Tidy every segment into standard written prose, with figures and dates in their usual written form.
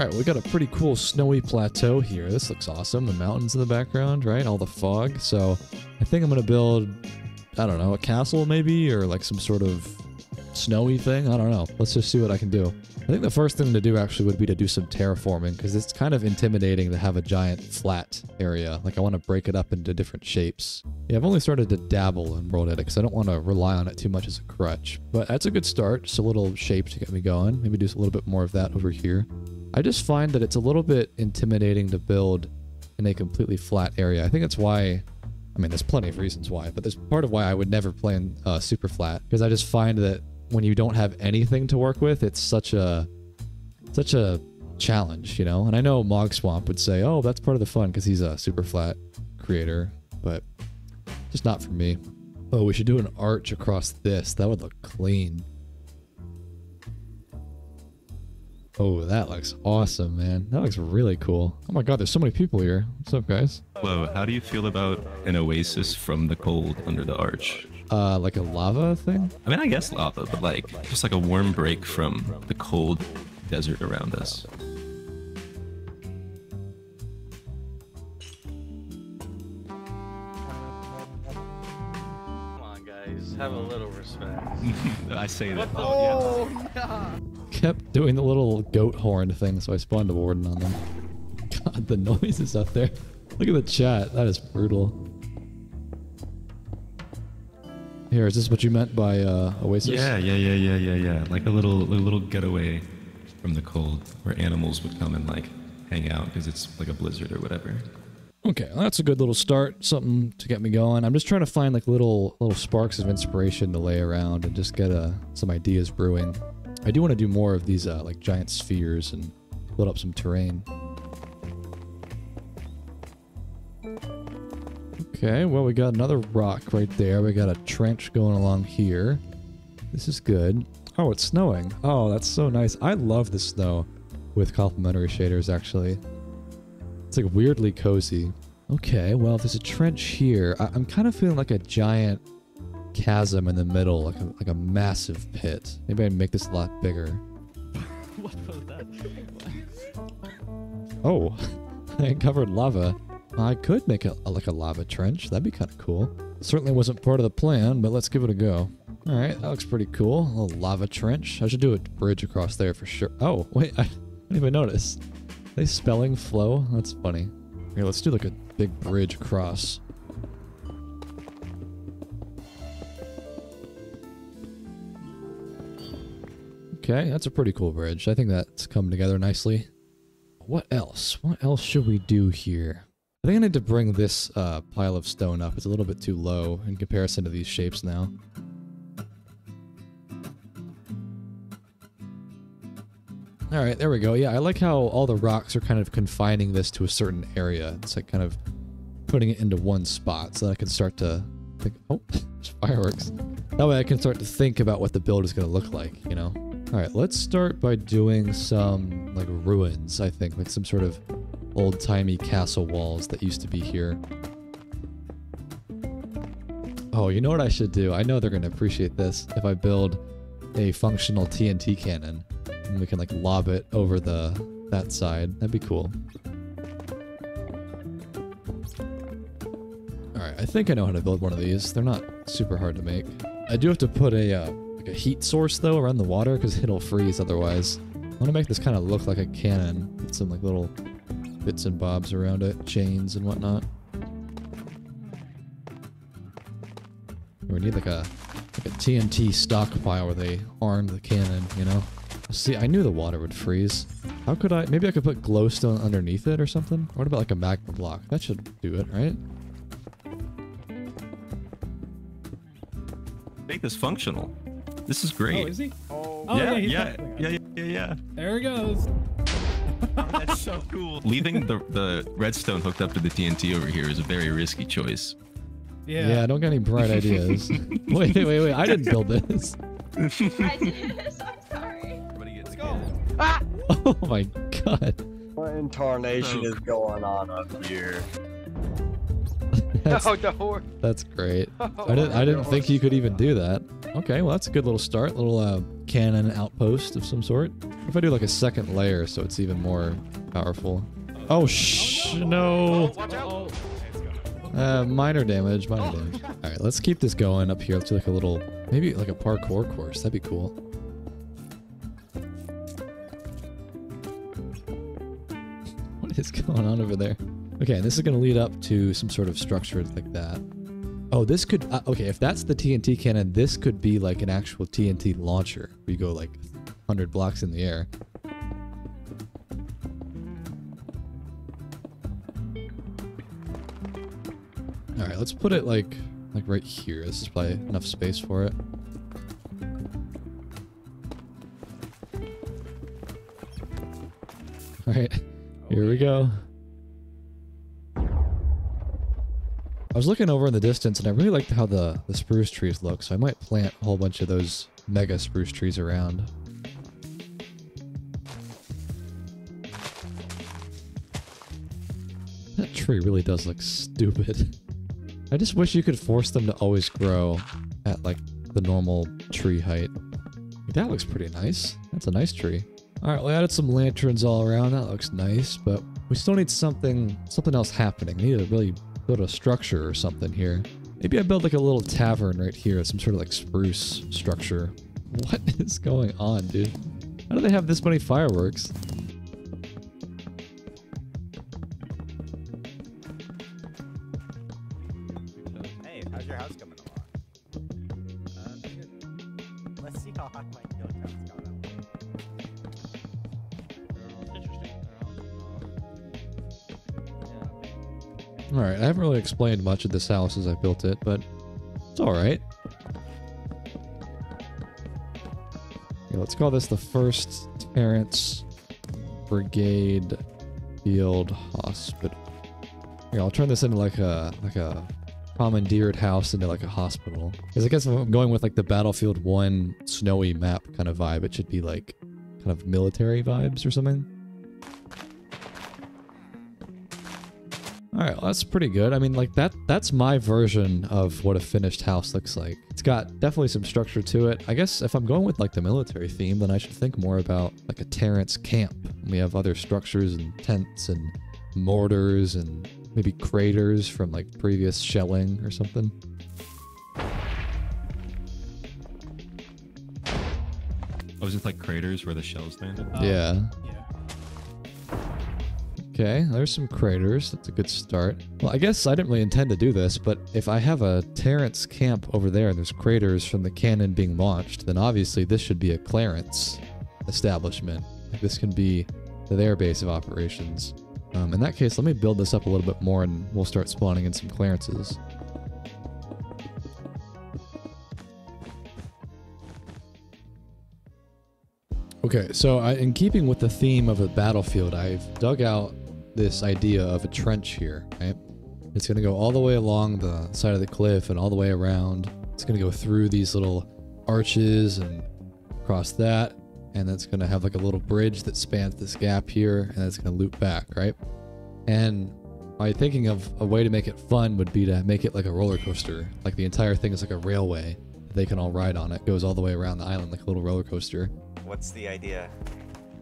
All right, we got a pretty cool snowy plateau here. This looks awesome. The mountains in the background, right? All the fog. So I think I'm going to build, I don't know, a castle maybe, or like some sort of snowy thing. I don't know. Let's just see what I can do. I think the first thing to do actually would be to do some terraforming, because it's kind of intimidating to have a giant flat area. Like I want to break it up into different shapes. Yeah, I've only started to dabble in World Edit because I don't want to rely on it too much as a crutch. But that's a good start. Just a little shape to get me going. Maybe do a little bit more of that over here. I just find that it's a little bit intimidating to build in a completely flat area. I think that's why, I mean, there's plenty of reasons why, but there's part of why I would never play in super flat, because I just find that when you don't have anything to work with, it's such a challenge, you know? And I know Mog Swamp would say, oh, that's part of the fun because he's a super flat creator, but just not for me. Oh, we should do an arch across this. That would look clean. Oh, that looks awesome, man. That looks really cool. Oh my god, there's so many people here. What's up, guys? Hello, how do you feel about an oasis from the cold under the arch? Like a lava thing? I mean, I guess lava, but like, just like a warm break from the cold desert around us. Come on, guys. Have a little respect. I say that. Oh, yeah. Kept doing the little goat horn thing, so I spawned a warden on them. God, the noises up there. Look at the chat. That is brutal. Here, is this what you meant by oasis? Yeah. Like a little getaway from the cold, where animals would come and like hang out because it's like a blizzard or whatever. Okay, well, that's a good little start. Something to get me going. I'm just trying to find like little sparks of inspiration to lay around and just get some ideas brewing. I do want to do more of these like giant spheres and build up some terrain. Okay, well, we got another rock right there. We got a trench going along here. This is good. Oh, it's snowing. Oh, that's so nice. I love the snow with complementary shaders, actually. It's like weirdly cozy. Okay, well, there's a trench here. I'm kind of feeling like a giant chasm in the middle, like a massive pit. Maybe I'd make this a lot bigger. What was that? Oh, I covered lava. I could make like a lava trench. That'd be kind of cool. Certainly wasn't part of the plan, but let's give it a go. All right, that looks pretty cool. A little lava trench. I should do a bridge across there for sure. Oh, wait, I didn't even notice. Are they spelling flow? That's funny. Here, let's do like a big bridge across. Okay, that's a pretty cool bridge. I think that's come together nicely. What else? What else should we do here? I think I need to bring this pile of stone up. It's a little bit too low in comparison to these shapes now. Alright, there we go. Yeah, I like how all the rocks are kind of confining this to a certain area. It's like kind of putting it into one spot so that I can start to think, oh, there's fireworks. That way I can start to think about what the build is going to look like, you know? Alright, let's start by doing some, like, ruins, I think. Like some sort of old-timey castle walls that used to be here. Oh, you know what I should do? I know they're going to appreciate this. If I build a functional TNT cannon, and we can, like, lob it over that side. That'd be cool. Alright, I think I know how to build one of these. They're not super hard to make. I do have to put a heat source, though, around the water, because it'll freeze otherwise. I want to make this kind of look like a cannon with some, like, little bits and bobs around it, chains and whatnot. We need, like a TNT stockpile where they arm the cannon, you know? See, I knew the water would freeze. How could I... Maybe I could put glowstone underneath it or something? What about, like, a magma block? That should do it, right? Make this functional. This is great. Oh, is he? Oh, Yeah. There he goes. That's so cool. Leaving the redstone hooked up to the TNT over here is a very risky choice. Yeah, don't get any bright ideas. Wait. I didn't build this. I did. I'm sorry. Everybody gets Go. Oh my god. What in tarnation is going on up here? That's, No, don't. that's great. I didn't think you could even do that. Okay, well that's a good little start. Little cannon outpost of some sort. What if I do like a second layer so it's even more powerful? Oh no. Watch out. Minor damage, minor damage. Alright, let's keep this going up here. Let's do like a little, maybe like a parkour course. That'd be cool. What is going on over there? Okay, this is going to lead up to some sort of structure like that. Oh, this could, okay, if that's the TNT cannon, this could be like an actual TNT launcher. Where you go like 100 blocks in the air. Alright, let's put it like right here. This is probably enough space for it. Alright, here we go. I was looking over in the distance and I really liked how the spruce trees look, so I might plant a whole bunch of those mega spruce trees around. That tree really does look stupid. I just wish you could force them to always grow at like the normal tree height. That looks pretty nice. That's a nice tree. Alright, we added some lanterns all around. That looks nice, but we still need something else happening. We need to really build a structure or something here. Maybe I build like a little tavern right here, some sort of like spruce structure. What is going on, dude? How do they have this many fireworks? Hey, how's your house coming along? Let's see how hot my kill count's gone up. Alright, I haven't really explained much of this house as I built it, but it's alright. Yeah, let's call this the 1st Terrence Brigade Field Hospital. Here, I'll turn this into like a commandeered house into like a hospital. Because I guess if I'm going with like the Battlefield 1 snowy map kind of vibe, it should be like kind of military vibes or something. Alright, well that's pretty good. I mean, like that's my version of what a finished house looks like. It's got definitely some structure to it. I guess if I'm going with like the military theme, then I should think more about like a Terrence camp. We have other structures and tents and mortars and maybe craters from like previous shelling or something. Oh, is it like craters where the shells landed? Yeah. Yeah. Okay, there's some craters. That's a good start. Well, I guess I didn't really intend to do this, but if I have a Terrence camp over there and there's craters from the cannon being launched, then obviously this should be a Clarence establishment. This can be their base of operations. In that case, let me build this up a little bit more and we'll start spawning in some Clarences. Okay, so in keeping with the theme of a battlefield, I've dug out this idea of a trench here, right? It's going to go all the way along the side of the cliff and all the way around. It's going to go through these little arches and across that, and that's going to have like a little bridge that spans this gap here, and it's going to loop back, right? And my thinking of a way to make it fun would be to make it like a roller coaster. Like the entire thing is like a railway. They can all ride on it. It goes all the way around the island like a little roller coaster. What's the idea?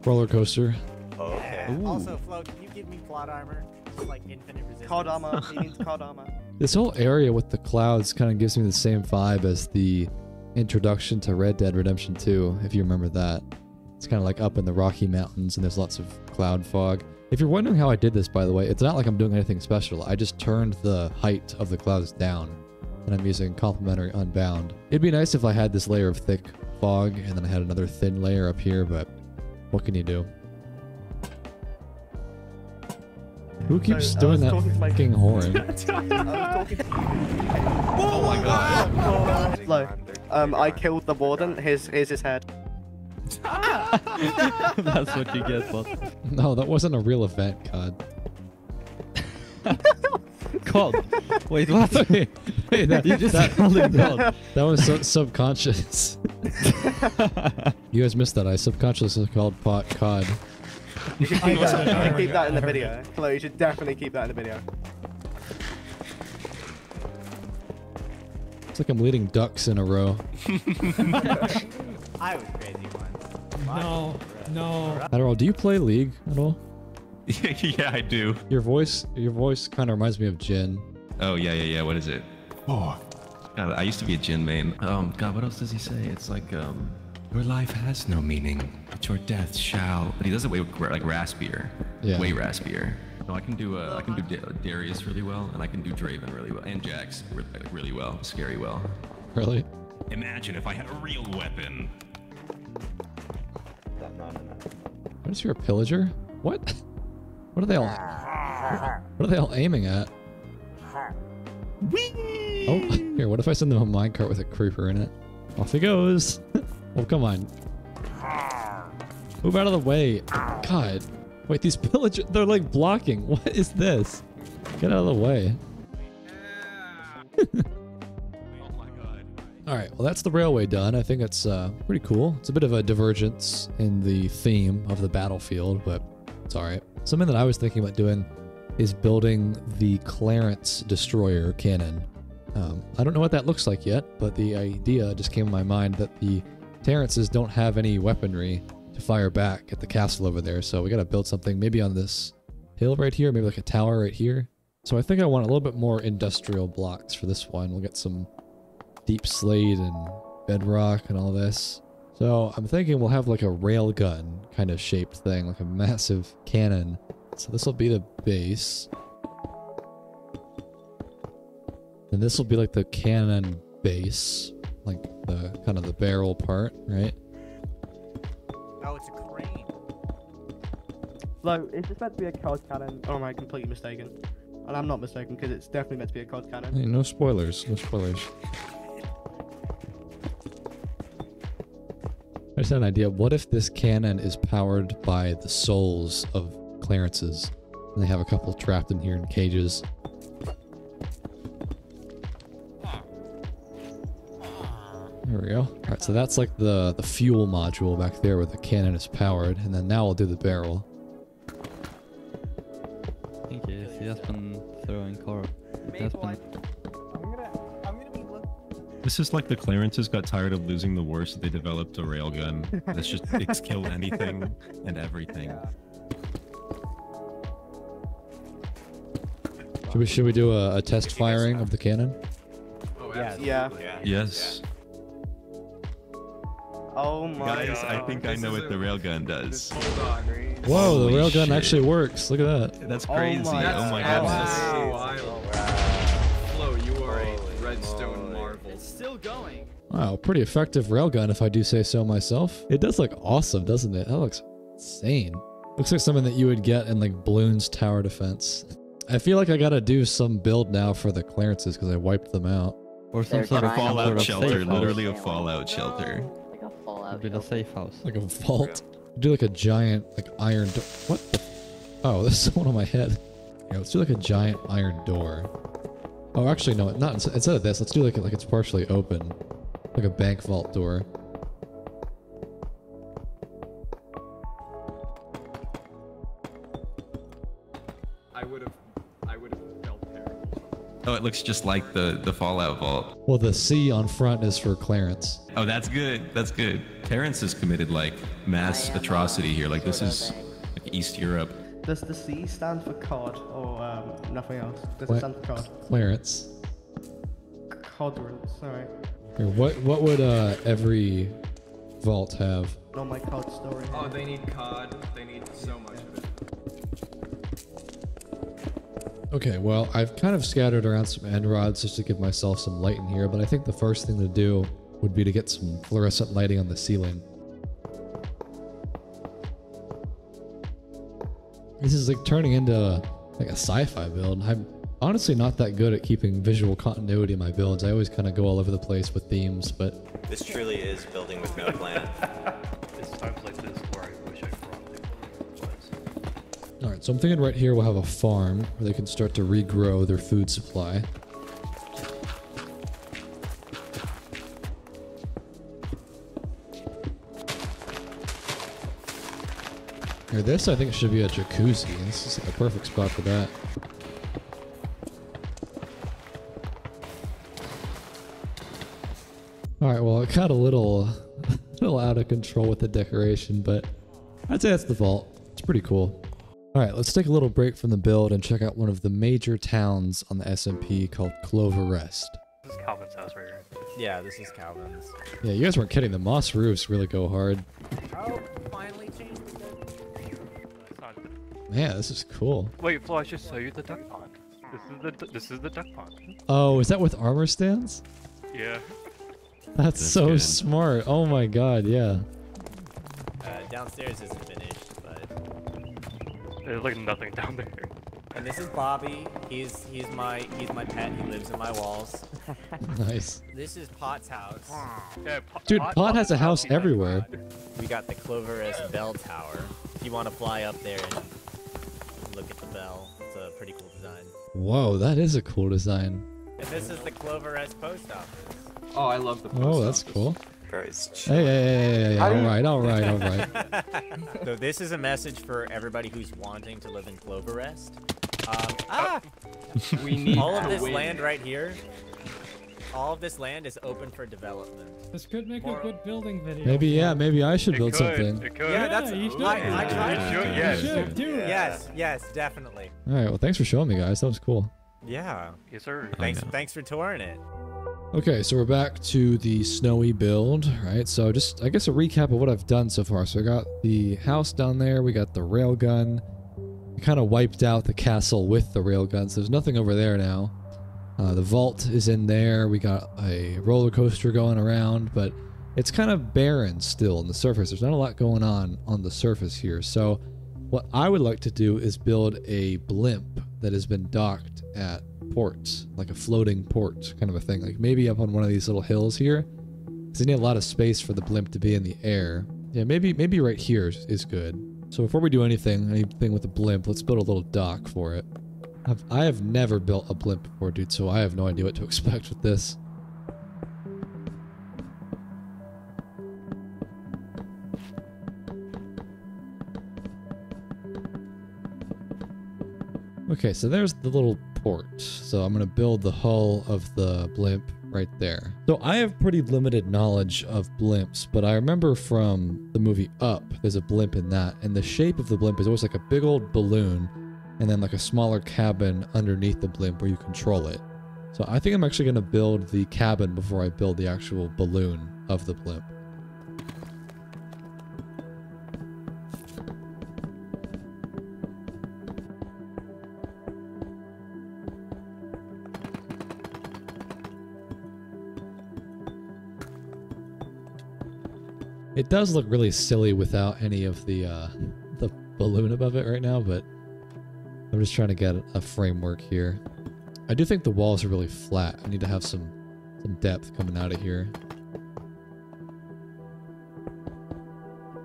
Roller coaster. Oh, okay. Ooh. Also, Flo, can you give me plot armor? Just like infinite resistance. Kodama. He means Kodama. This whole area with the clouds kind of gives me the same vibe as the introduction to Red Dead Redemption 2, if you remember that. It's kind of like up in the Rocky Mountains and there's lots of cloud fog. If you're wondering how I did this, by the way, it's not like I'm doing anything special. I just turned the height of the clouds down and I'm using complementary unbound. It'd be nice if I had this layer of thick fog and then I had another thin layer up here, but what can you do? Who keeps So, I doing was that talking to my- fucking horn? I was talking to Oh my god. Flo, I killed the warden. Here's his head. That's what you get, boss. No, that wasn't a real event, God. God. Wait, what? Wait, that, You just that, called him God. that was subconscious. You guys missed that. I subconsciously called pot cod. You should keep that. You should keep that in the video. Flo, you should definitely keep that in the video. It's like I'm leading ducks in a row. I was crazy once. No, no. Adderall, do you play League at all? Yeah, I do. Your voice kind of reminds me of Jin. Oh, yeah. What is it? Oh. God, I used to be a Jin main. God, what else does he say? It's like, your life has no meaning, but your death shall. But he does it way like raspier. Yeah. Way raspier. No, I can do Darius really well, and I can do Draven really well, and Jax really well, scary well. Really? Imagine if I had a real weapon. What is your pillager? What? What are they all aiming at? Whee! Oh, here, what if I send them a minecart with a creeper in it? Off he goes. Oh, come on. Move out of the way. God. Wait, these pillagers, they're like blocking. What is this? Get out of the way. Oh my god. All right, well, that's the railway done. I think it's pretty cool. It's a bit of a divergence in the theme of the battlefield, but it's all right. Something that I was thinking about doing is building the Clarence destroyer cannon. I don't know what that looks like yet, but the idea just came to my mind that the Terrences don't have any weaponry to fire back at the castle over there, so we gotta build something maybe on this hill right here, maybe like a tower right here. So I think I want a little bit more industrial blocks for this one. We'll get some deep slate and bedrock and all this. So I'm thinking we'll have like a railgun kind of shaped thing, like a massive cannon. So this will be the base. And this will be like the cannon base, like the kind of the barrel part, right? Oh, it's a crane. Flo, is this meant to be a cod cannon, or am I completely mistaken? And I'm not mistaken, because it's definitely meant to be a cod cannon. Hey, no spoilers, no spoilers. I just had an idea. What if this cannon is powered by the souls of Clarences? And they have a couple trapped in here in cages. There we go. Alright, so that's like the fuel module back there where the cannon is powered. And then now we'll do the barrel. I think he has been throwing car. He has been... I'm gonna be looking. This is like the Clarences got tired of losing the war, so they developed a railgun that's just it's kill anything and everything. Should we do a test firing of the cannon? Yeah. Yes. Oh my Guys, I god. think I know what the railgun does. Whoa, the Holy railgun shit. actually works. Look at that. That's Oh crazy. my Oh my God. goodness. Flo, you are a redstone marvel. It's still going. Wow, pretty effective railgun if I do say so myself. It does look awesome, doesn't it? That looks insane. Looks like something that you would get in like Bloons Tower Defense. I feel like I gotta do some build now for the Clarences because I wiped them out. Or some They're sort of, trying some Fallout sort of shelter, safe house. literally a fallout shelter. Like a fallout. Would be the safe house. Like a vault. Do like a giant like iron door. What the? Oh, this is one on my head. Yeah, let's do like a giant iron door. Oh, actually no, not instead of this. Let's do like it's partially open, like a bank vault door. I would have felt terrible. Oh, it looks just like the Fallout vault. Well, the C on front is for Clarence. Oh, that's good. That's good. Terrence has committed like mass atrocity here. Like this is like East Europe. Does the C stand for cod or nothing else? Does What? it stand for cod? Clarence. Codrance, alright. Here, what would every vault have? Not my cod story. Oh, they need cod. They need so much of it. Okay, well, I've kind of scattered around some end rods just to give myself some light in here, but I think the first thing to do would be to get some fluorescent lighting on the ceiling. This is like turning into like a sci-fi build. I'm honestly not that good at keeping visual continuity in my builds. I always kind of go all over the place with themes, but This truly is building with no plan. It's times like this where I wish I brought people was. all right, so I'm thinking right here we'll have a farm where they can start to regrow their food supply. Here, this I think should be a jacuzzi. This is like a perfect spot for that. All right, well, it got a little out of control with the decoration, but I'd say that's the vault. It's pretty cool. All right, let's take a little break from the build and check out one of the major towns on the SMP called Clover Rest. This is Calvin's house right here. Yeah, this is Calvin's. Yeah, you guys weren't kidding. The moss roofs really go hard. Oh, finally changed the It's not. Man, this is cool. Wait, Flo, I should show you the duck pond. This is the duck pond. Oh, is that with armor stands? Yeah. That's so good. smart. Oh my god, yeah. Downstairs isn't finished, but There's like nothing down there. and this is Bobby. He's my pet. He lives in my walls. Nice. This is Pot's house. Yeah, Dude, Pot has a house everywhere. We got the Cloverest Bell Tower. If you want to fly up there and look at the bell, it's a pretty cool design. Whoa, that is a cool design. And this is the Cloverest post office. Oh, I love the post Oh, that's office. cool. Guys, Hey, How do all you- right, all right, all right. So this is a message for everybody who's wanting to live in Cloverest. We need All of to this win. land right here, all of this land is open for development. This could make a good building video. Maybe, yeah, maybe I should It build could. something. It could. Yeah, that's. you should. I tried. You should, You yes. should do it. Yes, definitely. All right, well, thanks for showing me, guys. That was cool. Yeah. Yes, sir. Thanks for touring it. Okay, so we're back to the snowy build, right? So just, I guess, a recap of what I've done so far. So I got the house down there. We got the railgun. We kind of wiped out the castle with the railgun, so there's nothing over there now. The vault is in there. We got a roller coaster going around, but it's kind of barren still on the surface. There's not a lot going on the surface here. So what I would like to do is build a blimp that has been docked at ports, like a floating port kind of a thing, like maybe up on one of these little hills here, because you need a lot of space for the blimp to be in the air. Yeah, maybe right here is good. So before we do anything with the blimp, let's build a little dock for it. I have never built a blimp before, dude, so I have no idea what to expect with this. Okay, so there's the little port. So I'm going to build the hull of the blimp right there. So I have pretty limited knowledge of blimps, but I remember from the movie Up, there's a blimp in that, and the shape of the blimp is always like a big old balloon and then like a smaller cabin underneath the blimp where you control it. So I think I'm actually going to build the cabin before I build the actual balloon of the blimp. It does look really silly without any of the balloon above it right now, but I'm just trying to get a framework here. I do think the walls are really flat. I need to have some depth coming out of here.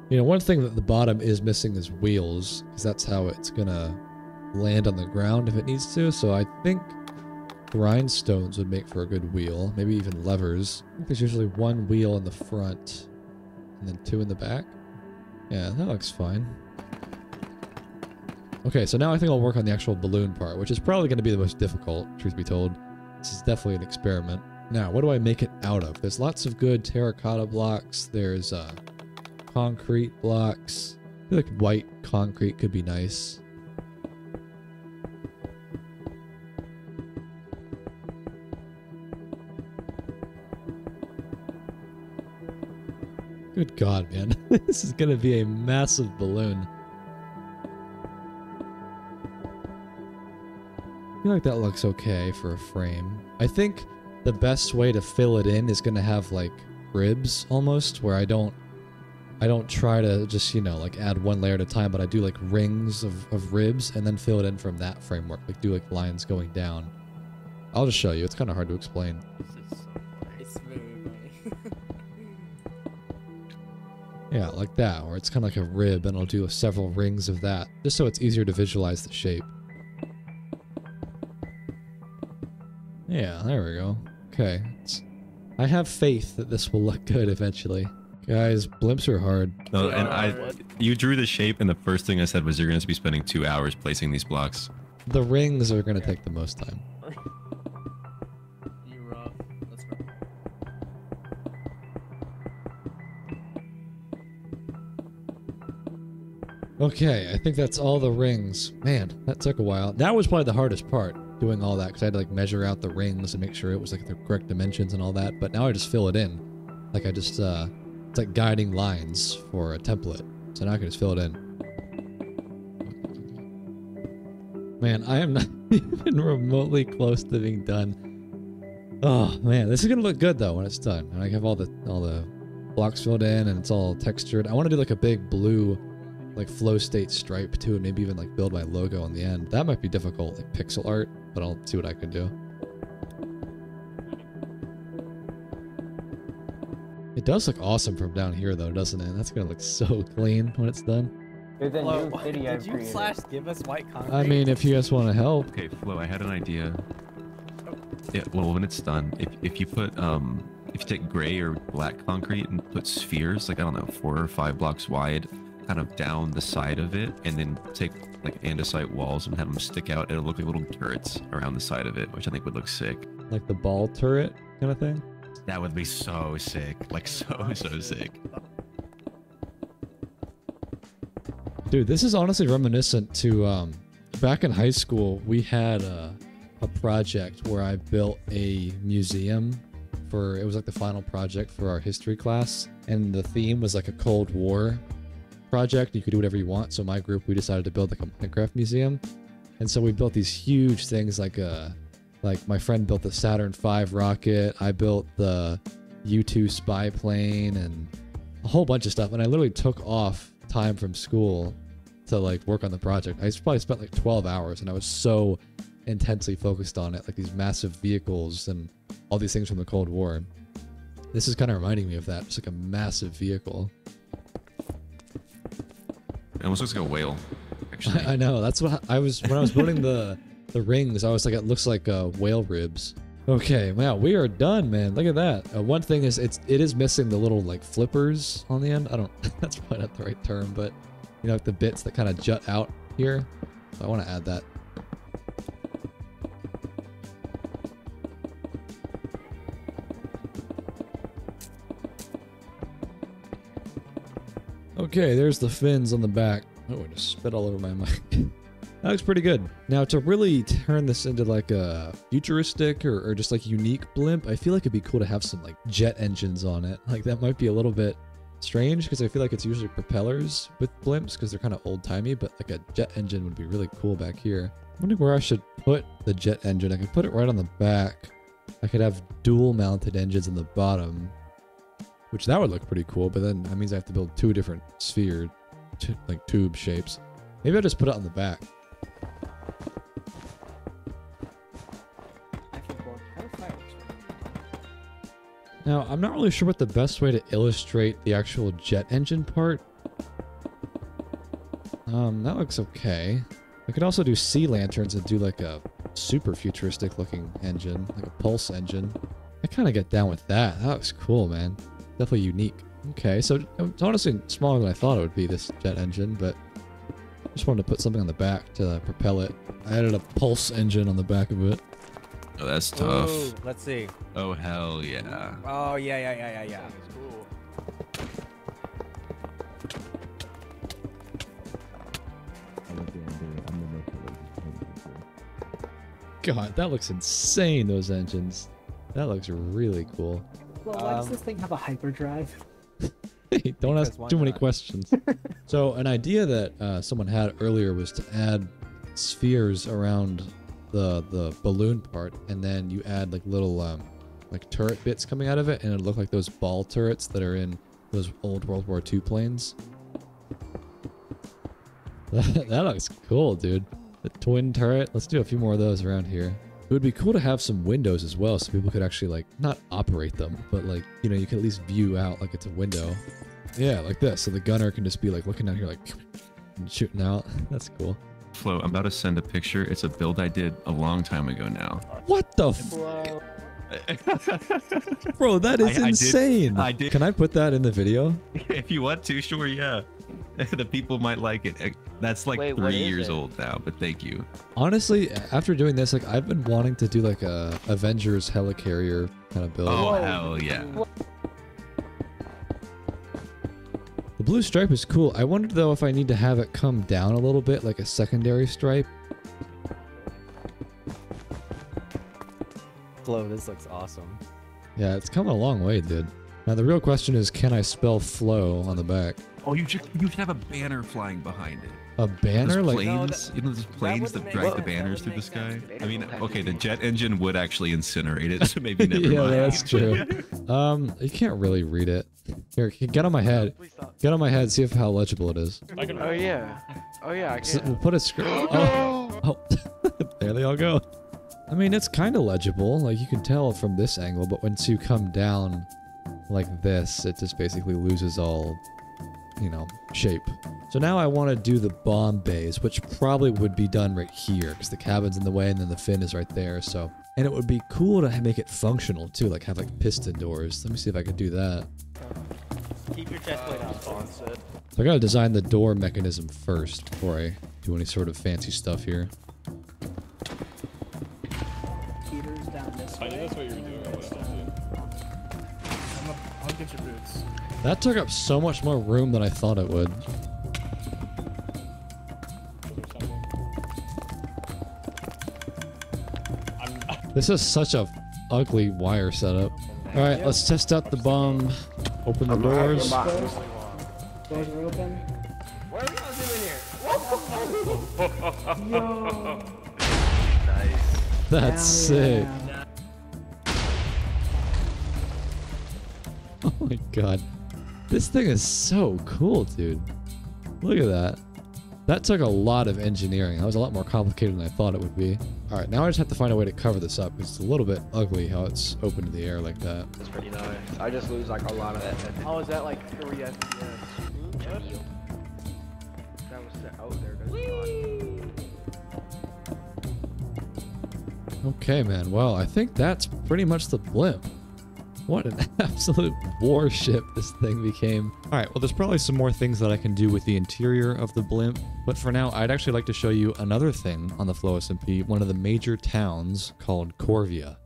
You know, one thing that the bottom is missing is wheels, because that's how it's gonna land on the ground if it needs to. So I think grindstones would make for a good wheel, maybe even levers. I think there's usually one wheel in the front and then two in the back. Yeah, that looks fine. Okay, so now I think I'll work on the actual balloon part, which is probably going to be the most difficult, truth be told. This is definitely an experiment. Now, what do I make it out of? There's lots of good terracotta blocks. There's concrete blocks. I feel like white concrete could be nice. Good God, man. This is going to be a massive balloon. I feel like that looks okay for a frame. I think the best way to fill it in is going to have like ribs almost, where I don't try to just, you know, like add one layer at a time, but I do like rings of ribs and then fill it in from that framework. Like do like lines going down. I'll just show you. It's kind of hard to explain. It's very funny. Yeah, like that, or it's kind of like a rib, and I'll do several rings of that, just so it's easier to visualize the shape. Yeah, there we go. Okay. I have faith that this will look good eventually. Guys, blimps are hard. No, and you drew the shape, and the first thing I said was you're going to be spending 2 hours placing these blocks. The rings are going to take the most time. You rough. That's rough. Okay, I think that's all the rings. Man, that took a while. That was probably the hardest part, doing all that, because I had to like measure out the rings and make sure it was like the correct dimensions and all that. But now I just fill it in. Like I just, it's like guiding lines for a template. So now I can just fill it in. Man, I am not even remotely close to being done. Oh man, this is gonna look good though when it's done. And I have all the blocks filled in and it's all textured. I want to do like a big blue like flow state stripe too, and maybe even like build my logo on the end. That might be difficult, like pixel art, but I'll see what I can do. It does look awesome from down here though, doesn't it? That's gonna look so clean when it's done. There's a Flo, new city I've did you created. slash give us white concrete? I mean, if you guys want to help. Okay, Flo, I had an idea. Yeah, well, when it's done, if you put if you take gray or black concrete and put spheres, like I don't know, 4 or 5 blocks wide, kind of down the side of it, and then take like andesite walls and have them stick out, it'll look like little turrets around the side of it, which I think would look sick. Like the ball turret kind of thing? That would be so sick. Like so sick. Dude, this is honestly reminiscent to back in high school, we had a project where I built a museum for, it was like the final project for our history class, and the theme was like a Cold War project. You could do whatever you want. So my group, we decided to build like a Minecraft museum, and so we built these huge things like my friend built the Saturn V rocket, I built the U-2 spy plane, and a whole bunch of stuff. And I literally took off time from school to like work on the project. I probably spent like 12 hours, and I was so intensely focused on it, like these massive vehicles and all these things from the Cold War. This is kind of reminding me of that. It's like a massive vehicle. It almost looks like a whale, actually. I know. That's what I was when I was building the rings. I was like, it looks like whale ribs. Okay, wow, we are done, man. Look at that. One thing is, it is missing the little like flippers on the end. I don't. That's probably not the right term, but you know, like the bits that kind of jut out here. So I want to add that. Okay, there's the fins on the back. Oh, I just spit all over my mic. That looks pretty good. Now, to really turn this into like a futuristic or just like unique blimp, I feel like it'd be cool to have some like jet engines on it. Like that might be a little bit strange because I feel like it's usually propellers with blimps because they're kind of old-timey, but like a jet engine would be really cool back here. I'm wondering where I should put the jet engine. I could put it right on the back. I could have dual mounted engines in the bottom, which that would look pretty cool, but then that means I have to build 2 different sphere, like tube shapes. Maybe I'll just put it on the back. Now, I'm not really sure what the best way to illustrate the actual jet engine part. That looks okay. I could also do sea lanterns and do like a super futuristic looking engine, like a pulse engine. I kind of get down with that. That looks cool, man. Definitely unique. Okay, so it's honestly smaller than I thought it would be, this jet engine, but I just wanted to put something on the back to propel it. I added a pulse engine on the back of it. Oh, that's tough. Ooh, let's see. Oh, hell yeah. Oh, yeah. God, that looks insane, those engines. That looks really cool. Well, why does this thing have a hyperdrive? Hey, don't ask Because why too many not? questions. So an idea that someone had earlier was to add spheres around the balloon part, and then you add like little like turret bits coming out of it, and it'll look like those ball turrets that are in those old World War II planes. That looks cool, dude. The twin turret. Let's do a few more of those around here. It would be cool to have some windows as well, so people could actually like not operate them, but like, you know, you can at least view out like it's a window. Yeah, like this. So the gunner can just be like looking down here like and shooting out. That's cool. Flo, I'm about to send a picture. It's a build I did a long time ago now. What the Bro, that is insane. I did. Can I put that in the video? If you want to, sure, yeah. The people might like it. That's like Wait, what 3 is years it? old now, but thank you. Honestly, after doing this, like I've been wanting to do like a Avengers helicarrier kind of build. Oh, hell yeah. The blue stripe is cool. I wondered though if I need to have it come down a little bit, like a secondary stripe. Flo, this looks awesome. Yeah, it's coming a long way, dude. Now the real question is, can I spell flow on the back? Oh, you should have a banner flying behind it. A banner? Those Like, planes, you know those planes that drag the banners through the sky? I mean, okay, the jet engine would actually inerate it, so maybe never yeah, mind. that's true. You can't really read it. Here, get on my head. Get on my head, see how legible it is. Oh yeah. Oh yeah, I So can. we'll put a script. Oh. There they all go. I mean, it's kind of legible. Like, you can tell from this angle, but once you come down like this, it just basically loses all, you know, shape. So now I want to do the bomb bays, which probably would be done right here, because the cabin's in the way and then the fin is right there, so. And it would be cool to make it functional, too, like have, like, piston doors. Let me see if I could do that. Keep your chest plate out. So I gotta design the door mechanism first before I do any sort of fancy stuff here. Heaters down this way. That's what you were doing. I'll get your boots. That took up so much more room than I thought it would. This is such a ugly wire setup. All right, let's test out the bomb. Open the doors. Doors are open. What are we gonna do in here? Yo. Nice. That's sick. Yeah. Oh my god. This thing is so cool, dude. Look at that. That took a lot of engineering. That was a lot more complicated than I thought it would be. Alright, now I just have to find a way to cover this up. It's a little bit ugly how it's open to the air like that. That's pretty nice. I just lose like a lot of that. How is that like 3 FPS? That was set out there. Okay, man. Well, I think that's pretty much the blimp. What an absolute warship this thing became. Alright, well there's probably some more things that I can do with the interior of the blimp, but for now I'd actually like to show you another thing on the Flow SMP, one of the major towns called Corvia.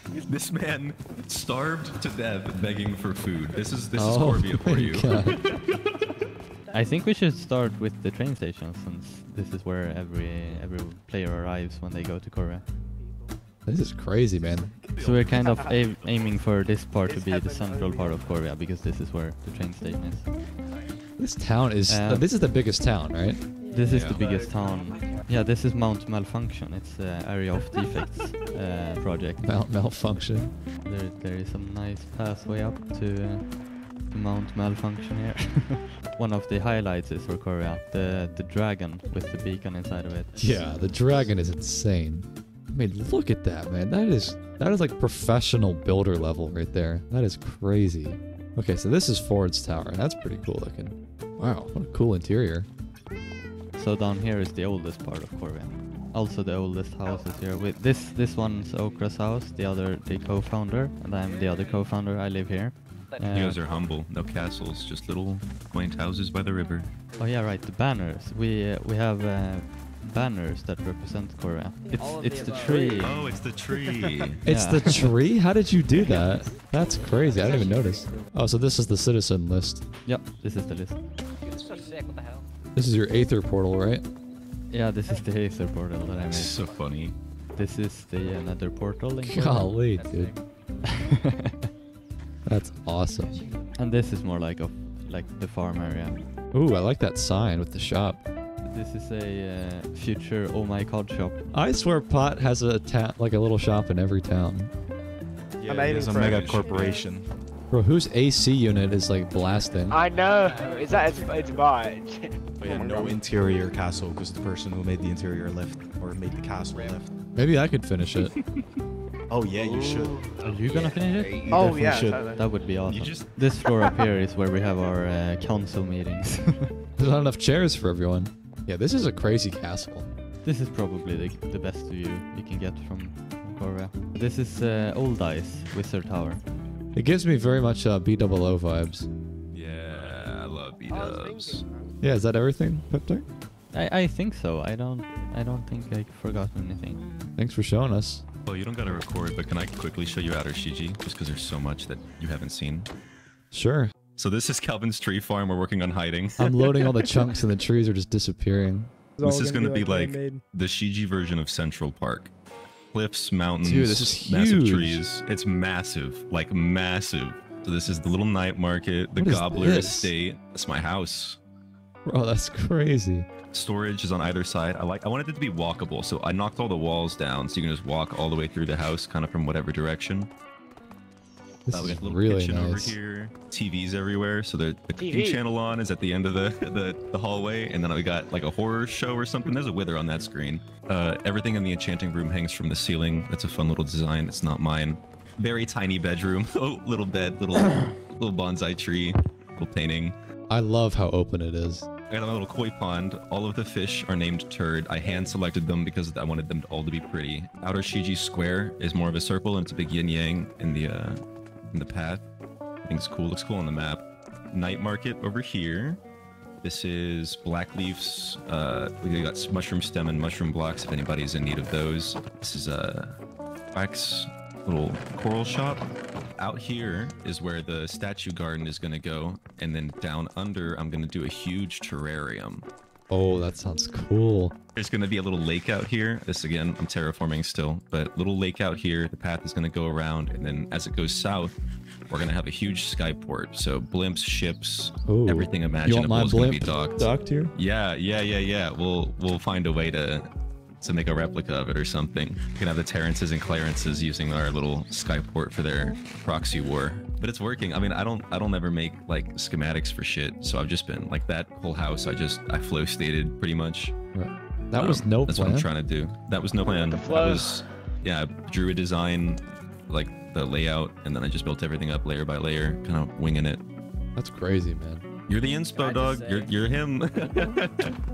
This man starved to death begging for food. This is Oh Corvia for my you. God. I think we should start with the train station, since this is where every player arrives when they go to Korea. This is crazy, man. So we're kind of aiming for this part to be the central part of Korea, because this is where the train station is. This town is... this is the biggest town, right? This is the biggest town. Yeah, this is Mount Malfunction. It's the Area of Defects project. Mount Malfunction. There is some nice pathway up to Mount Malfunction here. One of the highlights is for Korea, the dragon with the beacon inside of it. Yeah, the dragon is insane. I mean, look at that, man. That is like professional builder level right there. That is crazy. Okay, so this is Ford's Tower. That's pretty cool looking. Wow, what a cool interior. So down here is the oldest part of Korea. Also the oldest houses here. With this one's Okra's house, the co-founder, and I'm the other co-founder. I live here. You guys are humble. No castles, just little quaint houses by the river. Oh yeah, right. The banners. We have banners that represent Korea. It's the tree. Oh, it's the tree. It's the tree? How did you do that? That's crazy. I didn't even notice. Oh, so this is the citizen list. Yep, this is the list. It's so sick. What the hell? This is your Aether portal, right? Yeah, this is the Aether portal that I made. So funny. This is the Nether portal. In Golly, Korea. dude. That's awesome. And this is more like the farm area. Ooh, I like that sign with the shop. This is a future Oh My God shop. I swear Pot has a like a little shop in every town. Yeah, it is a mega corporation. Bro, whose AC unit is like blasting? I know. It's mine. But yeah, no interior castle because the person who made the interior left or made the castle left. Maybe I could finish it. Oh yeah, you should. Are you gonna finish it? You definitely should. That would be awesome. This floor up here is where we have our council meetings. There's not enough chairs for everyone. Yeah, this is a crazy castle. This is probably the best view you can get from Korea. This is Old Ice Wizard Tower. It gives me very much B00 vibes. Yeah, I love B-dubs. Yeah, is that everything, Peptar? I think so. I don't think I forgot anything. Thanks for showing us. Well, you don't gotta record, but can I quickly show you Outer Shiji? Just because there's so much that you haven't seen. Sure. So this is Calvin's tree farm. We're working on hiding. I'm loading all the chunks and the trees are just disappearing. This is going to be like the Shiji version of Central Park. Cliffs, mountains, Dude, this is massive huge. trees. It's massive, like massive. So this is the little night market, the What is Gobbler this? Estate. That's my house. Bro, that's crazy. Storage is on either side. I wanted it to be walkable, so I knocked all the walls down so you can just walk all the way through the house, kind of from whatever direction. This We is got a little really kitchen over nice. here. TVs everywhere. So the cooking TV. channel on is at the end of the hallway, and then we got like a horror show or something. There's a wither on that screen. Everything in the enchanting room hangs from the ceiling. That's a fun little design. It's not mine. Very tiny bedroom. Oh, little bed, little bonsai tree, little painting. I love how open it is. I got a little koi pond. All of the fish are named Turd. I hand selected them because I wanted them all to be pretty. Outer Shiji Square is more of a circle, and it's a big yin yang in the path. I think it's cool. Looks cool on the map. Night market over here. This is Black Leaf's. We got mushroom stem and mushroom blocks if anybody's in need of those. This is Wax little coral shop. Out here is where the statue garden is going to go, and then down under I'm going to do a huge terrarium. Oh, that sounds cool. There's going to be a little lake out here. This again, I'm terraforming still, but little lake out here. The path is going to go around, and then as it goes south, we're going to have a huge skyport. So blimps, ships, Ooh. everything You want imaginable my is going to be blimp docked. docked here? Yeah. We'll find a way to make a replica of it or something. We can have the Terrences and Clarences using our little skyport for their proxy war. But it's working. I mean, I don't ever make like schematics for shit. So I've just been like that whole house. I flow stated pretty much. Right. That was no That's plan. what I'm trying to do. That was no plan. That flow. was, yeah, I drew a design, like the layout, and then I just built everything up layer by layer, kind of winging it. That's crazy, man. You're the inspo dog. You're him.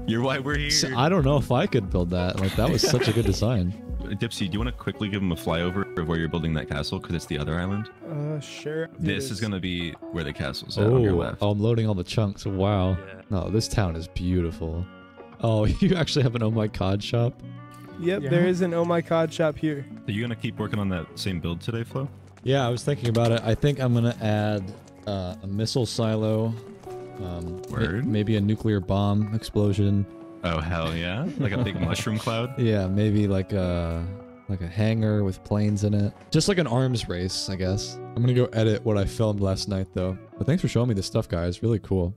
You're why we're here. So, I don't know if I could build that. Like, that was such a good design. Dipsy, do you want to quickly give him a flyover of where you're building that castle? Because it's the other island. Sure. This is going to be where the castle's at on your left. Oh, I'm loading all the chunks. Wow. No, this town is beautiful. Oh, you actually have an Oh My God shop? Yep, there is an Oh My God shop here. Are you going to keep working on that same build today, Flo? Yeah, I was thinking about it. I think I'm going to add a missile silo. Word. Maybe a nuclear bomb explosion. Oh, hell yeah. Like a big mushroom cloud? Yeah, maybe like a hangar with planes in it. Just like an arms race, I guess. I'm gonna go edit what I filmed last night though. But thanks for showing me this stuff, guys. Really cool.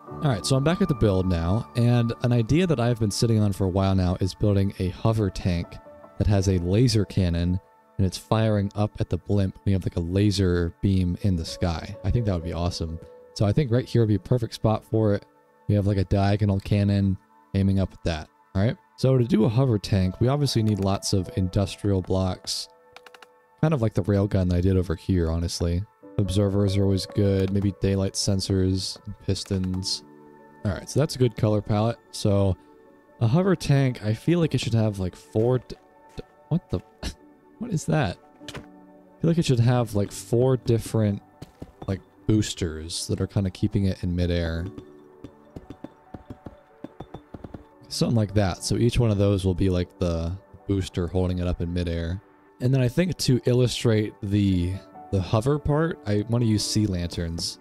Alright, so I'm back at the build now, and an idea that I've been sitting on for a while now is building a hover tank that has a laser cannon, and it's firing up at the blimp. We have like a laser beam in the sky. I think that would be awesome. So I think right here would be a perfect spot for it. We have like a diagonal cannon aiming up at that. Alright, so to do a hover tank, we obviously need lots of industrial blocks. Kind of like the railgun I did over here, honestly. Observers are always good. Maybe daylight sensors, pistons. Alright, so that's a good color palette. So, a hover tank, I feel like it should have like what the... what is that? I feel like it should have like 4 different like boosters that are kind of keeping it in midair. Something like that. So each one of those will be like the booster holding it up in midair. And then I think to illustrate the hover part, I want to use sea lanterns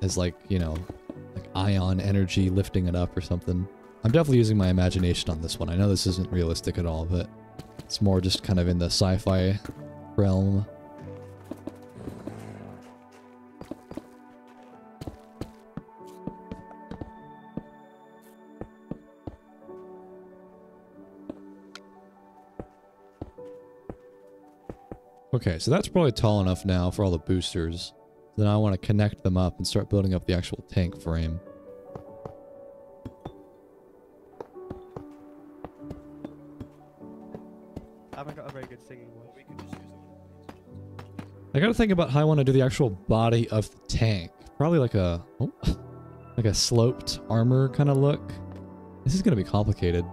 as like, you know, like ion energy lifting it up or something. I'm definitely using my imagination on this one. I know this isn't realistic at all, but it's more just kind of in the sci-fi realm. Okay, so that's probably tall enough now for all the boosters. Then I want to connect them up and start building up the actual tank frame. I haven't got a very good singing voice. I gotta think about how I want to do the actual body of the tank. Probably like a... oh, like a sloped armor kind of look. This is gonna be complicated.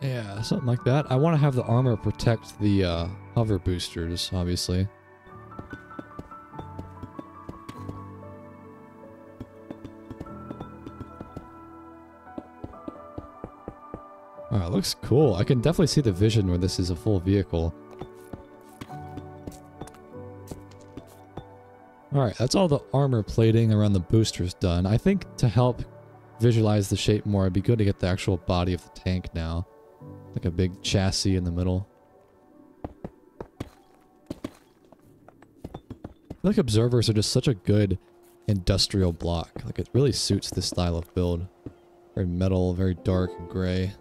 Yeah, something like that. I want to have the armor protect the hover boosters, obviously. Wow, it looks cool. I can definitely see the vision where this is a full vehicle. Alright, that's all the armor plating around the boosters done. I think to help visualize the shape more, it'd be good to get the actual body of the tank now. Like a big chassis in the middle. I feel like observers are just such a good industrial block. Like it really suits this style of build. Very metal, very dark and gray.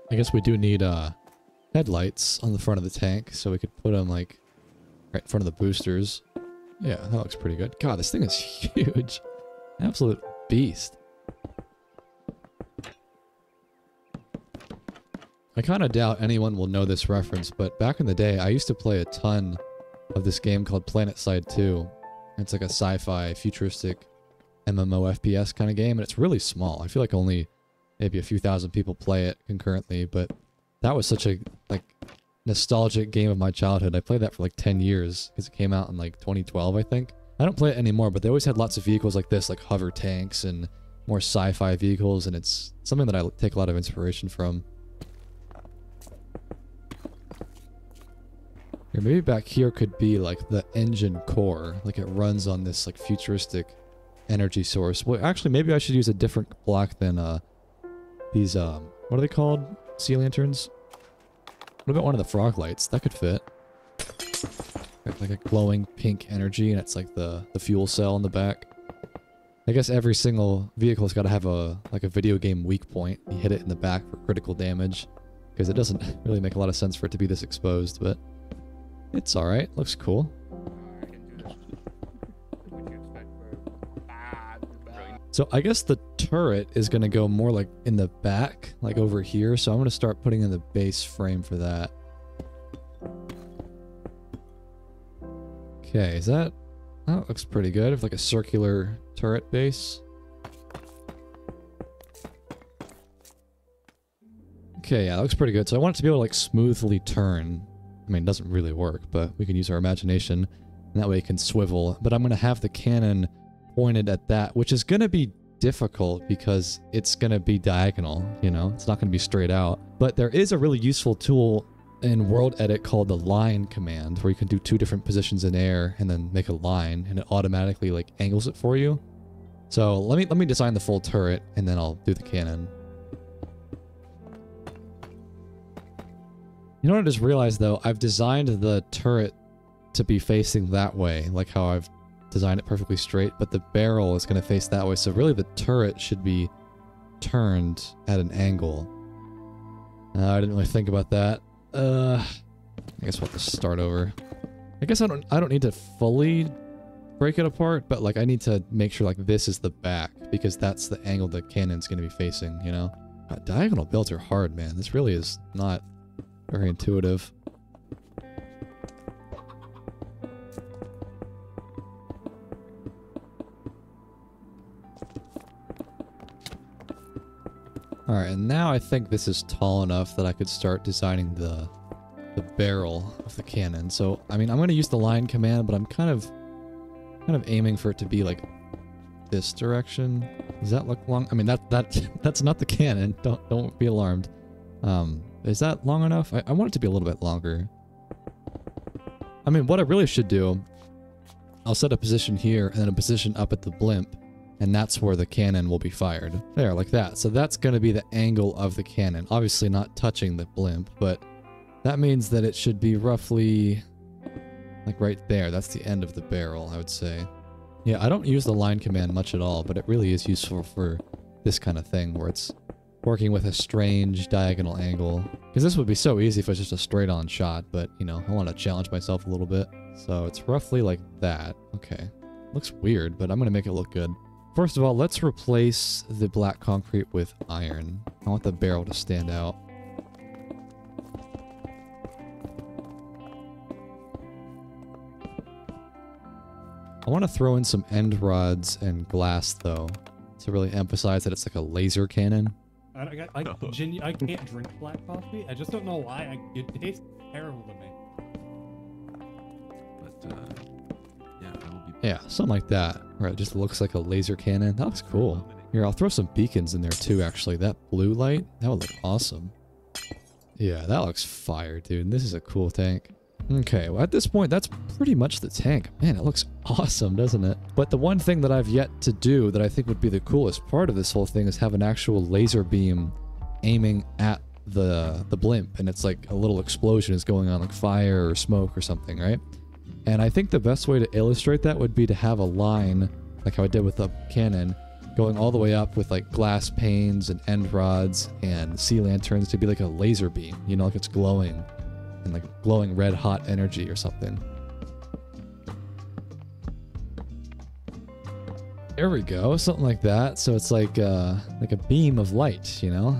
I guess we do need headlights on the front of the tank, so we could put them like right in front of the boosters. Yeah, that looks pretty good. God, this thing is huge. Absolute beast. I kind of doubt anyone will know this reference, but back in the day, I used to play a ton of this game called PlanetSide 2. It's like a sci-fi, futuristic MMO FPS kind of game, and it's really small. I feel like only maybe a few thousand people play it concurrently, but that was such a like nostalgic game of my childhood. I played that for like 10 years because it came out in like 2012, I think. I don't play it anymore, but they always had lots of vehicles like this, like hover tanks and more sci-fi vehicles, and it's something that I take a lot of inspiration from. Or maybe back here could be like the engine core, like it runs on this like futuristic energy source. Well, actually, maybe I should use a different block than these what are they called? Sea lanterns? What about one of the frog lights? That could fit. Got like a glowing pink energy, and it's like the fuel cell in the back. I guess every single vehicle's got to have a like a video game weak point. You hit it in the back for critical damage, because it doesn't really make a lot of sense for it to be this exposed, but it's alright. Looks cool. So I guess the turret is going to go more like in the back, like over here. So I'm going to start putting in the base frame for that. Okay, is that... That looks pretty good. With like a circular turret base. Okay, yeah, that looks pretty good. So I want it to be able to like smoothly turn. I mean, it doesn't really work, but we can use our imagination. And that way it can swivel. But I'm going to have the cannon pointed at that, which is going to be difficult because it's going to be diagonal, you know? It's not going to be straight out. But there is a really useful tool in World Edit called the line command, where you can do 2 different positions in air and then make a line, and it automatically like angles it for you. So let me design the full turret, and then I'll do the cannon. You know what I just realized though? I've designed the turret to be facing that way, like how I've designed it perfectly straight, but the barrel is going to face that way. So really the turret should be turned at an angle. I didn't really think about that. I guess we'll have to start over. I guess I don't need to fully break it apart, but like I need to make sure like this is the back, because that's the angle the cannon's going to be facing, you know? Diagonal builds are hard, man. This really is not very intuitive. Alright, and now I think this is tall enough that I could start designing the barrel of the cannon. So, I mean, I'm going to use the line command, but I'm kind of aiming for it to be like this direction. Does that look long? I mean, that's not the cannon. Don't be alarmed. Is that long enough? I want it to be a little bit longer. I mean, what I really should do, I'll set a position here and then a position up at the blimp, and that's where the cannon will be fired. There, like that. So that's going to be the angle of the cannon. Obviously not touching the blimp, but that means that it should be roughly like right there. That's the end of the barrel, I would say. Yeah, I don't use the line command much at all, but it really is useful for this kind of thing where it's working with a strange diagonal angle. Because this would be so easy if it was just a straight-on shot, but, you know, I want to challenge myself a little bit. So it's roughly like that. Okay. Looks weird, but I'm going to make it look good. First of all, let's replace the black concrete with iron. I want the barrel to stand out. I want to throw in some end rods and glass, though, to really emphasize that it's like a laser cannon. I can't drink black coffee. I just don't know why. It tastes terrible to me. But, yeah, I will be... Yeah, something like that, where it just looks like a laser cannon. That looks cool. Here, I'll throw some beacons in there, too, actually. That blue light, that would look awesome. Yeah, that looks fire, dude. This is a cool tank. Okay, well at this point, that's pretty much the tank. Man, it looks awesome, doesn't it? But the one thing that I've yet to do that I think would be the coolest part of this whole thing is have an actual laser beam aiming at the blimp, and it's like a little explosion is going on, like fire or smoke or something, right? And I think the best way to illustrate that would be to have a line, like how I did with the cannon, going all the way up with like glass panes and end rods and sea lanterns to be like a laser beam, you know, like it's glowing and like glowing red hot energy or something. There we go, something like that. So it's like a beam of light, you know?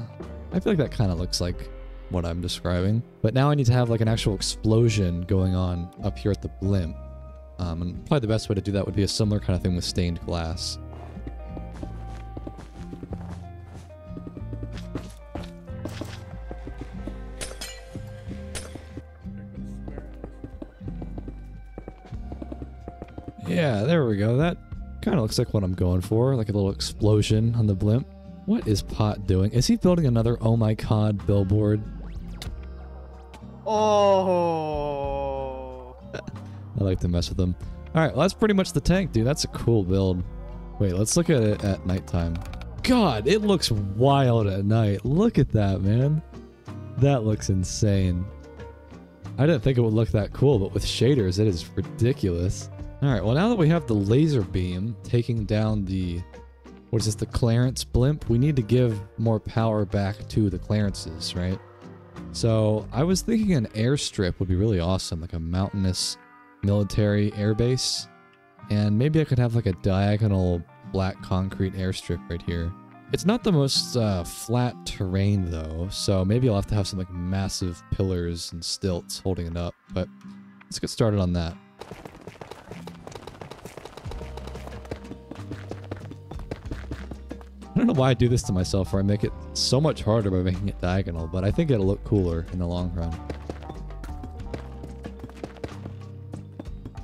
I feel like that kind of looks like what I'm describing. But now I need to have like an actual explosion going on up here at the blimp. And probably the best way to do that would be a similar kind of thing with stained glass. Yeah, there we go. That kind of looks like what I'm going for, like a little explosion on the blimp. What is Pot doing? Is he building another Oh My God billboard? Oh. I like to mess with them. Alright, well that's pretty much the tank, dude. That's a cool build. Wait, let's look at it at nighttime. God, it looks wild at night. Look at that, man. That looks insane. I didn't think it would look that cool, but with shaders, it is ridiculous. Alright, well now that we have the laser beam taking down the... what is this, the Clarence blimp? We need to give more power back to the Clarences, right? So I was thinking an airstrip would be really awesome, like a mountainous military airbase. And maybe I could have like a diagonal black concrete airstrip right here. It's not the most flat terrain though, so maybe I'll have to have some like massive pillars and stilts holding it up, but let's get started on that. I don't know why I do this to myself, where I make it so much harder by making it diagonal, but I think it'll look cooler in the long run.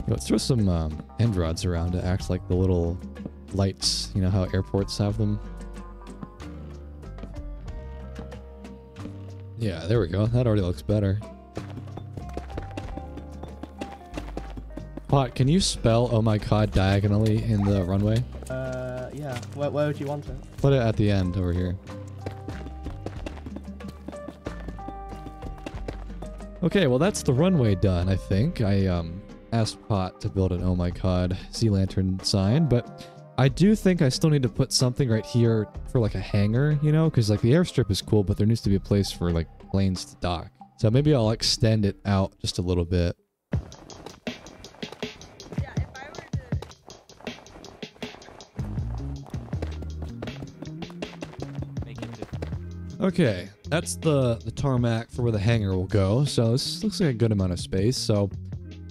Let's throw some end rods around to act like the little lights, you know how airports have them? Yeah, there we go. That already looks better. Pot, can you spell Oh My God diagonally in the runway? Yeah. Where would you want it? Put it at the end over here. Okay, well that's the runway done, I think. I asked Pot to build an Oh My God sea lantern sign, but I do think I still need to put something right here for like a hangar, you know? Because like the airstrip is cool, but there needs to be a place for like planes to dock. So maybe I'll extend it out just a little bit. Okay, that's the tarmac for where the hangar will go, so this looks like a good amount of space, so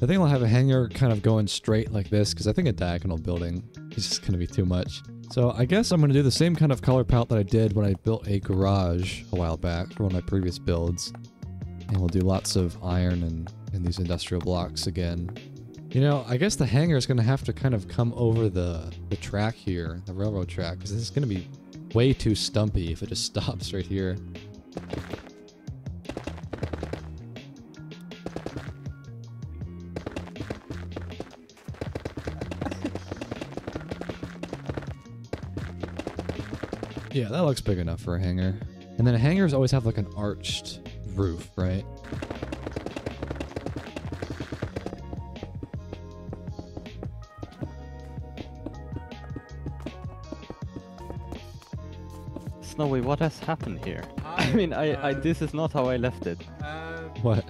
I think I'll have a hangar kind of going straight like this, because I think a diagonal building is just going to be too much. So I guess I'm going to do the same kind of color palette that I did when I built a garage a while back for one of my previous builds. And we'll do lots of iron and these industrial blocks again. You know, I guess the hangar is going to have to kind of come over the track here, the railroad track, because this is going to be way too stumpy if it just stops right here. Yeah, that looks big enough for a hangar. And then hangars always have like an arched roof, right? Snowy, what has happened here? I mean, this is not how I left it. What?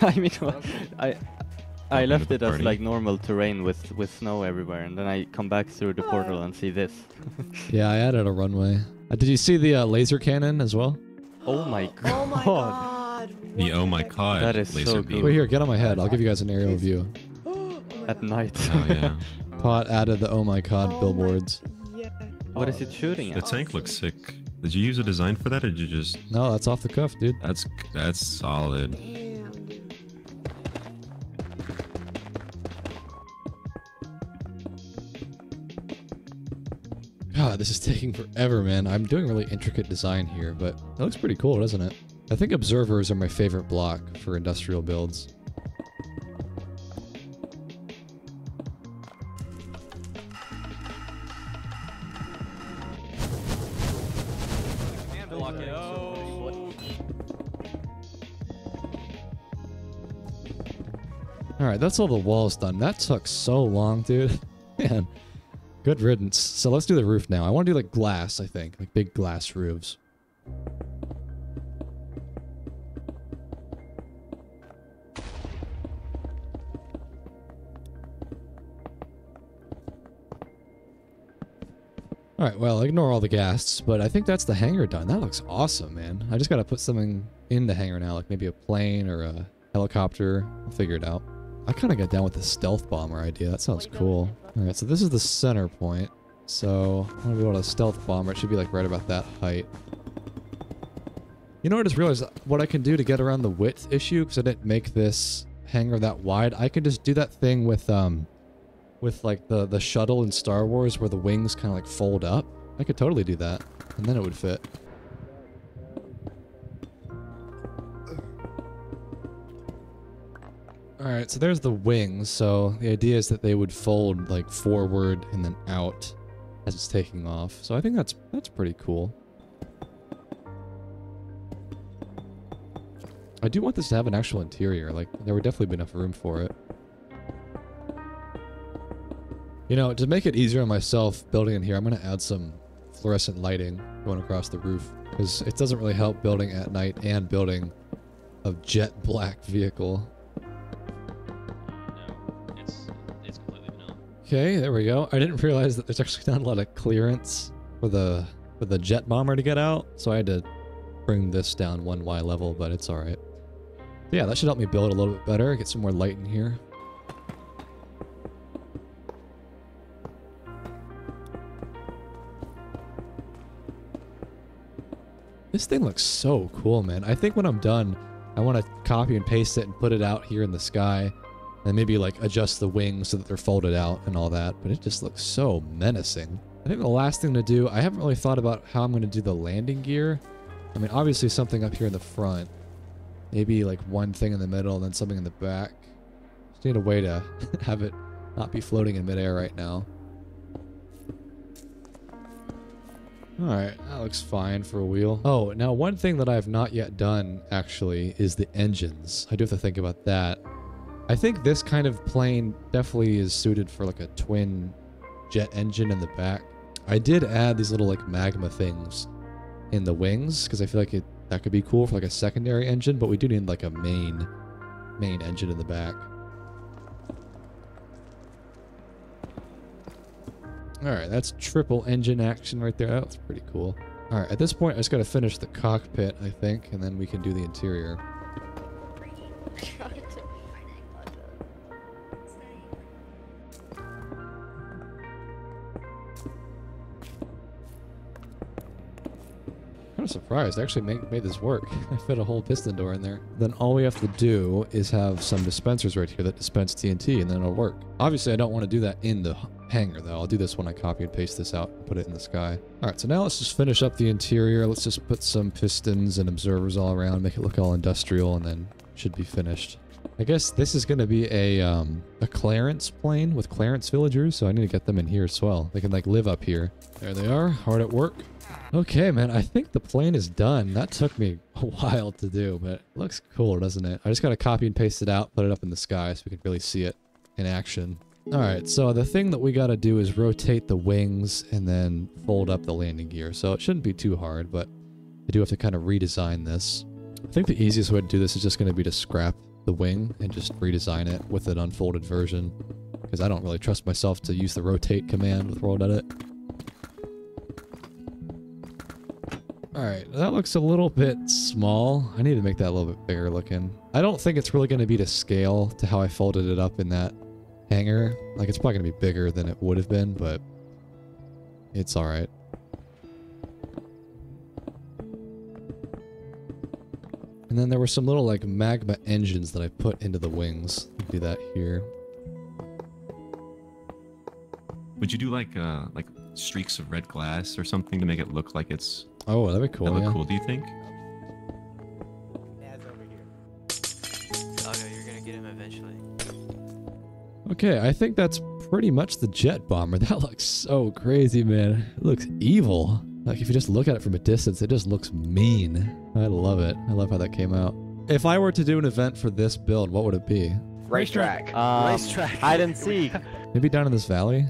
I mean, I left it as like normal terrain with snow everywhere, and then I come back through the portal and see this. Yeah, I added a runway. Did you see the laser cannon as well? Oh my god! Oh my god! The Oh My God. That is laser so beam. cool. Wait, here, get on my head. I'll give you guys an aerial view. At night. Oh yeah. Pot added the Oh My God billboards. What is it shooting The at? tank looks sick. Did you use a design for that, or did you just? No, that's off the cuff, dude. That's solid. God, this is taking forever, man. I'm doing really intricate design here, but it looks pretty cool, doesn't it? I think observers are my favorite block for industrial builds. Alright, that's all the walls done. That took so long, dude. Man, good riddance. So let's do the roof now. I want to do like glass, I think. Like big glass roofs. Alright, well, ignore all the ghasts, but I think that's the hangar done. That looks awesome, man. I just gotta put something in the hangar now, like maybe a plane or a helicopter. I'll figure it out. I kind of got down with the stealth bomber idea. That sounds cool. Alright, so this is the center point. So, I want to be able to stealth bomber. It should be like right about that height. You know what I just realized? What I can do to get around the width issue, because I didn't make this hangar that wide, I can just do that thing with like the shuttle in Star Wars where the wings kind of like fold up. I could totally do that, and then it would fit. Alright, so there's the wings. So the idea is that they would fold like forward and then out as it's taking off. So I think that's pretty cool. I do want this to have an actual interior. Like, there would definitely be enough room for it. You know, to make it easier on myself building in here, I'm going to add some fluorescent lighting going across the roof. Because it doesn't really help building at night and building a jet black vehicle. It's completely vanilla. Okay, there we go. I didn't realize that there's actually not a lot of clearance for the jet bomber to get out, so I had to bring this down 1Y level, but it's alright. Yeah, that should help me build a little bit better, get some more light in here. This thing looks so cool, man. I think when I'm done, I want to copy and paste it and put it out here in the sky. And maybe like adjust the wings so that they're folded out and all that. But it just looks so menacing. I think the last thing to do, I haven't really thought about how I'm going to do the landing gear. I mean, obviously something up here in the front. Maybe like one thing in the middle and then something in the back. Just need a way to have it not be floating in midair right now. Alright, that looks fine for a wheel. Oh, now one thing that I have not yet done, actually, is the engines. I do have to think about that. I think this kind of plane definitely is suited for like a twin jet engine in the back. I did add these little like magma things in the wings, because I feel like that could be cool for like a secondary engine, but we do need like a main engine in the back. Alright, that's triple engine action right there. That's pretty cool. Alright, at this point I just gotta finish the cockpit, I think, and then we can do the interior. Kind of surprised. I actually made this work. I fit a whole piston door in there. Then all we have to do is have some dispensers right here that dispense TNT, and then it'll work. Obviously, I don't want to do that in the hangar, though. I'll do this when I copy and paste this out and put it in the sky. Alright, so now let's just finish up the interior. Let's just put some pistons and observers all around, make it look all industrial, and then it should be finished. I guess this is going to be a Clarence plane with Clarence villagers, so I need to get them in here as well. They can, like, live up here. There they are, hard at work. Okay, man, I think the plane is done. That took me a while to do, but it looks cool, doesn't it? I just got to copy and paste it out, put it up in the sky so we can really see it in action. Alright, so the thing that we got to do is rotate the wings and then fold up the landing gear. So it shouldn't be too hard, but I do have to kind of redesign this. I think the easiest way to do this is just going to be to scrap the wing and just redesign it with an unfolded version, because I don't really trust myself to use the rotate command with World Edit. Alright, that looks a little bit small. I need to make that a little bit bigger looking. I don't think it's really going to be to scale to how I folded it up in that hangar. Like, it's probably going to be bigger than it would have been, but it's alright. And then there were some little, like, magma engines that I put into the wings. I'll do that here. Would you do, like streaks of red glass or something to make it look like it's... Oh, that'd be cool, That'd look yeah. cool, do you think? Okay, I think that's pretty much the jet bomber. That looks so crazy, man. It looks evil. Like, if you just look at it from a distance, it just looks mean. I love it. I love how that came out. If I were to do an event for this build, what would it be? Racetrack. Racetrack. Hide and seek. Maybe down in this valley?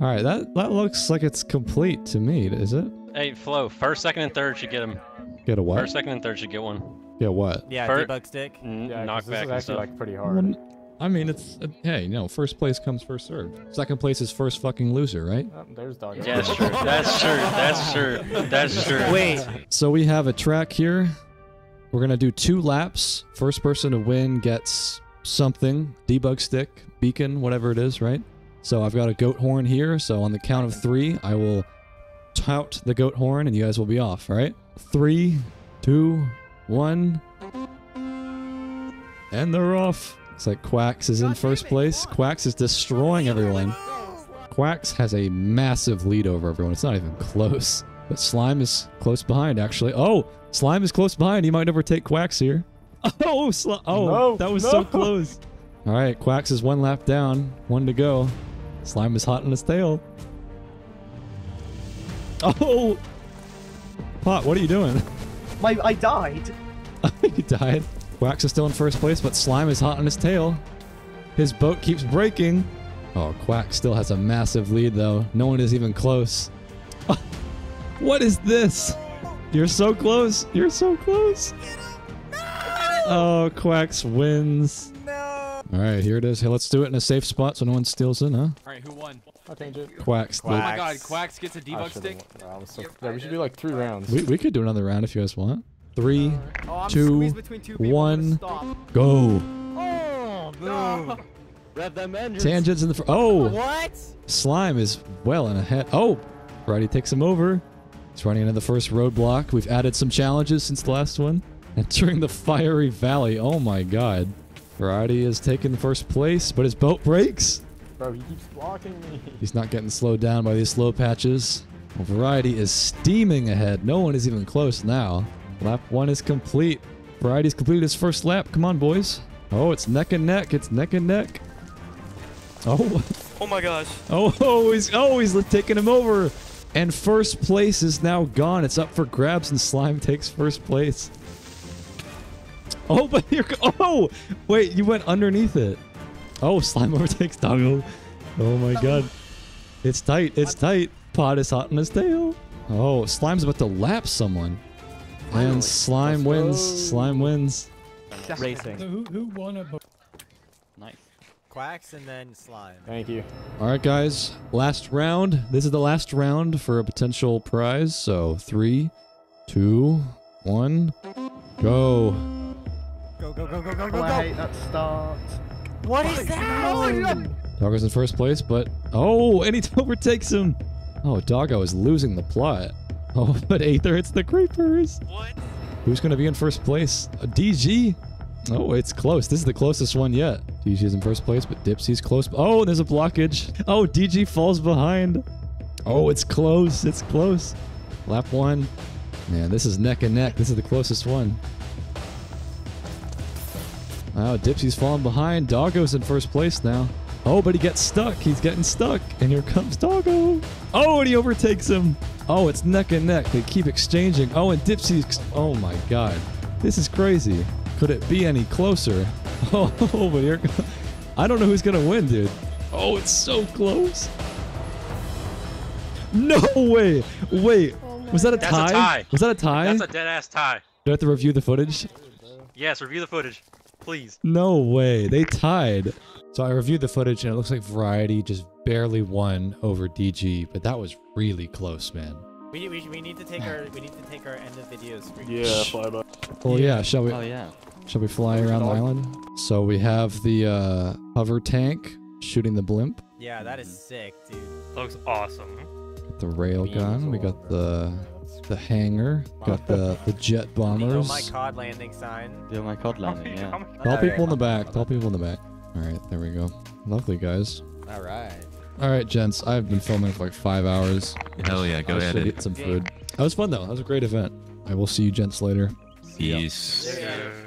Alright, that looks like it's complete to me, is it? Hey, Flo, first, second, and third should get them. Get a what? First, second, and third should get one. Yeah, what? Yeah, Fir- debug stick. Yeah, 'cause knockback this is and actually stuff. like pretty hard. I mean, it's hey, you know, first place comes first served. Second place is first fucking loser, right? Oh, there's dog. Yeah, that's true. That's true. That's true. That's true. Wait. So we have a track here. We're gonna do 2 laps. First person to win gets something. Debug stick, beacon, whatever it is, right? So I've got a goat horn here. So on the count of 3, I will tout the goat horn and you guys will be off, all right? 3, 2, 1. And they're off. Looks like Quacks is in first place. Quacks is destroying everyone. Quacks has a massive lead over everyone. It's not even close. But Slime is close behind, actually. Oh, Slime is close behind. He might overtake Quacks here. Oh, No, that was no. so close. All right, Quacks is 1 lap down. 1 to go. Slime is hot on his tail. Oh! Pot, what are you doing? I died. He died. Quacks is still in first place, but Slime is hot on his tail. His boat keeps breaking. Oh, Quack still has a massive lead, though. No one is even close. What is this? You're so close. You're so close. Oh, Quacks wins. All right, here it is. Hey, let's do it in a safe spot so no one steals it, huh? All right, who won? I'll change it. Quacks. Oh my God, Quacks gets a I debug should've stick. won. I was so- yeah, we should do like 3 rounds. We could do another round if you guys want. 3, Oh, I'm 2, squeezed between 2 people. 1, Stop. go. Oh, no. Rev them engines. Tangents in the oh. What? Slime is well in ahead. Oh, Variety takes him over. He's running into the first roadblock. We've added some challenges since the last one. Entering the fiery valley. Oh my God. Variety has taken first place, but his boat breaks. Bro, he keeps blocking me. He's not getting slowed down by these slow patches. Well, Variety is steaming ahead. No one is even close now. Lap 1 is complete. Variety's completed his first lap. Come on, boys. Oh, it's neck and neck. It's neck and neck. Oh. Oh my gosh. He's taking him over. And first place is now gone. It's up for grabs and Slime takes first place. Oh, but you're... Oh! Wait, you went underneath it. Oh, Slime overtakes Doggo. Oh my God. It's tight. It's tight. Pot is hot on his tail. Oh, Slime's about to lap someone. And Slime wins. Slime wins. Racing. So who won a Nice. Quacks and then Slime. Thank you. All right, guys. Last round. This is the last round for a potential prize. So 3, 2, 1, go. Go, go, go, go, go, Oh, go, I go. hate that start. What is that? Doggo's in first place, but... Oh, and he overtakes him. Oh, Doggo is losing the plot. Oh, but Aether hits the creepers. What? Who's going to be in first place? DG? Oh, it's close. This is the closest one yet. DG's in first place, but Dipsy's close. Oh, there's a blockage. Oh, DG falls behind. Oh, it's close. It's close. Lap 1. Man, this is neck and neck. This is the closest one. Oh, Dipsy's falling behind. Doggo's in first place now. Oh, but he gets stuck. He's getting stuck. And here comes Doggo. Oh, and he overtakes him. Oh, it's neck and neck. They keep exchanging. Oh, and Dipsy's... Oh, my God. This is crazy. Could it be any closer? Oh, but here... I don't know who's going to win, dude. Oh, it's so close. No way. Wait. Was that a That's tie? a tie. Was that a tie? That's a dead ass tie. Do I have to review the footage? Yes, review the footage, please. No way. They tied. So I reviewed the footage and it looks like Variety just barely won over DG, but that was really close, man. We need to take our end of video screen. Yeah, fly by. Well, yeah. Shall we? Oh yeah. Shall we fly around the island? So we have the hover tank shooting the blimp. Yeah, that is sick, dude. Looks awesome. Got the rail gun. We got the hangar. Got the jet Oh bombers. my COD landing sign. Yeah, my COD landing, yeah. Tall people in the back. Tall people in the back. All right, there we go. Lovely, guys. All right. All right, gents. I've been filming for like 5 hours. Hell yeah, go I ahead. should eat some food. That was fun though. That was a great event. I will see you gents later. Peace. Yeah.